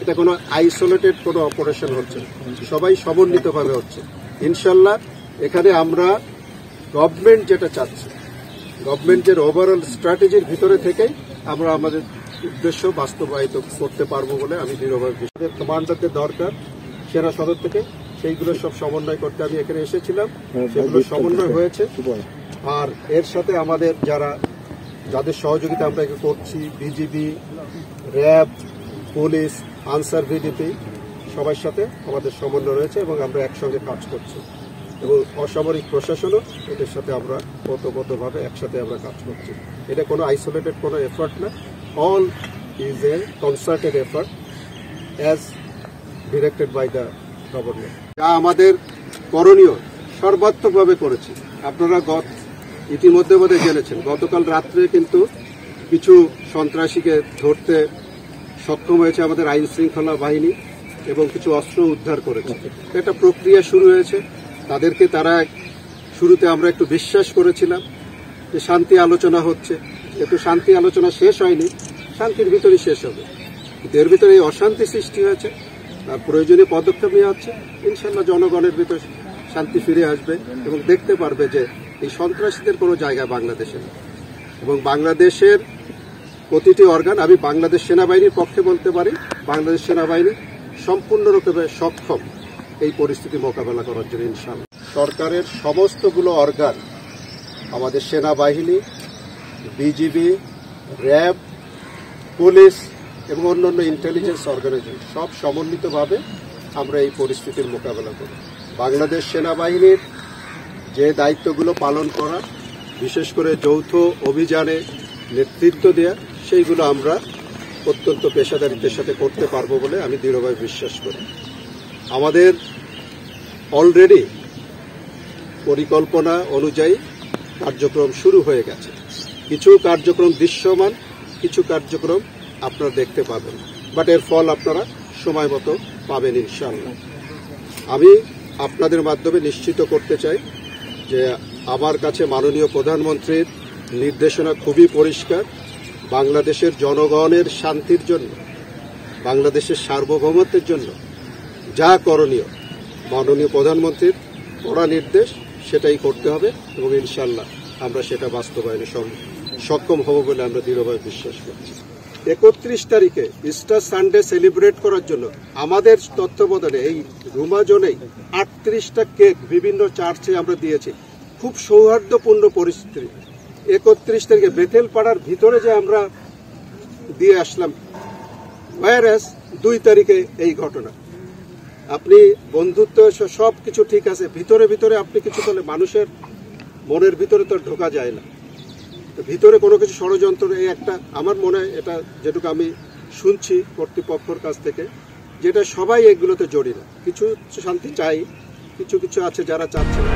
এটা কোনো আইসোলেটেড কোনো অপারেশন হচ্ছে না, সবাই সমন্বিতভাবে হচ্ছে ইনশাল্লাহ। এখানে আমরা গভর্নমেন্ট যেটা চাচ্ছে, গভর্নমেন্টের ওভারঅল স্ট্র্যাটেজির ভিতরে থেকেই আমরা আমাদের উদ্দেশ্য বাস্তবায়িত করতে পারবো বলে আমি দৃঢ়ভাবে বিশ্বাস। কমান্ডারদের দরকার সেনা সদর থেকে, সেইগুলো সব সমন্বয় করতে আমি এখানে এসেছিলাম, সেগুলো সমন্বয় হয়েছে। আর এর সাথে আমাদের যাদের সহযোগিতা আমরা করছি, BGB, RAB, police, answer VDP, সবার সাথে আমাদের সমন্বয় রয়েছে এবং আমরা একসঙ্গে কাজ করছি এবং অসামরিক প্রশাসনও এদের সাথে আমরা ওতপ্রোতভাবে একসাথে আমরা কাজ করছি। এটা কোনো আইসোলেটেড কোনো এফার্ট না, all is a concerted effort as directed by the government. যা আমাদের করণীয় সর্বাত্মকভাবে করেছি। আপনারা ইতিমধ্যে বোধহয় জেনেছেন, গতকাল রাত্রে কিন্তু কিছু সন্ত্রাসীকে ধরতে সক্ষম হয়েছে আমাদের আইন শৃঙ্খলা বাহিনী এবং কিছু অস্ত্র উদ্ধার করেছে। একটা প্রক্রিয়া শুরু হয়েছে। তাদেরকে শুরুতে আমরা একটু বিশ্বাস করেছিলাম যে শান্তি আলোচনা হচ্ছে, একটু শান্তি আলোচনা শেষ হয়নি, শান্তির ভিতরেই শেষ হবে। এর ভিতরে এই অশান্তি সৃষ্টি হয়েছে, তার প্রয়োজনীয় পদক্ষেপ নেওয়া হচ্ছে। ইনশাল্লাহ জনগণের ভিতরে শান্তি ফিরে আসবে এবং দেখতে পারবে যে এই সন্ত্রাসীদের কোনো জায়গা বাংলাদেশে নেই। এবং বাংলাদেশের প্রতিটি অর্গান, আমি বাংলাদেশ সেনাবাহিনীর পক্ষে বলতে পারি, বাংলাদেশ সেনাবাহিনী সম্পূর্ণরূপে সক্ষম এই পরিস্থিতি মোকাবেলা করার জন্য ইনশাআল্লাহ। সরকারের সমস্তগুলো অর্গান, আমাদের সেনাবাহিনী, বিজিবি, র্যাব, পুলিশ এবং অন্যান্য ইন্টেলিজেন্স অর্গানাইজেশন সব সমন্বিতভাবে আমরা এই পরিস্থিতির মোকাবেলা করি। বাংলাদেশ সেনাবাহিনীর যে দায়িত্বগুলো পালন করা, বিশেষ করে যৌথ অভিযানে নেতৃত্ব দেওয়া, সেইগুলো আমরা অত্যন্ত পেশাদারিত্বের সাথে করতে পারবো বলে আমি দৃঢ়ভাবে বিশ্বাস করি। আমাদের অলরেডি পরিকল্পনা অনুযায়ী কার্যক্রম শুরু হয়ে গেছে। কিছু কার্যক্রম দৃশ্যমান, কিছু কার্যক্রম আপনারা দেখতে পাবেন, বাট এর ফল আপনারা সময় মতো পাবেন ইনশাআল্লাহ। আমি আপনাদের মাধ্যমে নিশ্চিত করতে চাই যে আমার কাছে মাননীয় প্রধানমন্ত্রীর নির্দেশনা খুবই পরিষ্কার। বাংলাদেশের জনগণের শান্তির জন্য, বাংলাদেশের সার্বভৌমত্বের জন্য যা করণীয় মাননীয় প্রধানমন্ত্রীর কড়া নির্দেশ, সেটাই করতে হবে এবং ইনশাআল্লাহ আমরা সেটা বাস্তবায়নে সক্ষম হব বলে আমরা দৃঢ়ভাবে বিশ্বাস করছি। 31 তারিখে ইস্টার সানডে সেলিব্রেট করার জন্য আমাদের তত্ত্বাবধানে এই রুমা জোনেই 38টা কেক বিভিন্ন চার্চে আমরা দিয়েছি। খুব সৌহার্দ্যপূর্ণ পরিস্থিতি। 31 তারিখে বেথেল পাড়ার ভিতরে যে আমরা দিয়ে আসলাম, ওয়ারাস 2 তারিখে এই ঘটনা। আপনি বন্ধুত্ব সব কিছু ঠিক আছে, ভিতরে ভিতরে আপনি কিছু করলে মানুষের মনের ভিতরে তো ঢোকা যায় না, ভিতরে কোনো কিছু ষড়যন্ত্র। এই একটা আমার মনে হয়, এটা যেটুকু আমি শুনছি কর্তৃপক্ষের কাছ থেকে, যেটা সবাই এগুলোতে জড়িত। কিছু শান্তি চাই, কিছু কিছু আছে যারা চাচ্ছে না।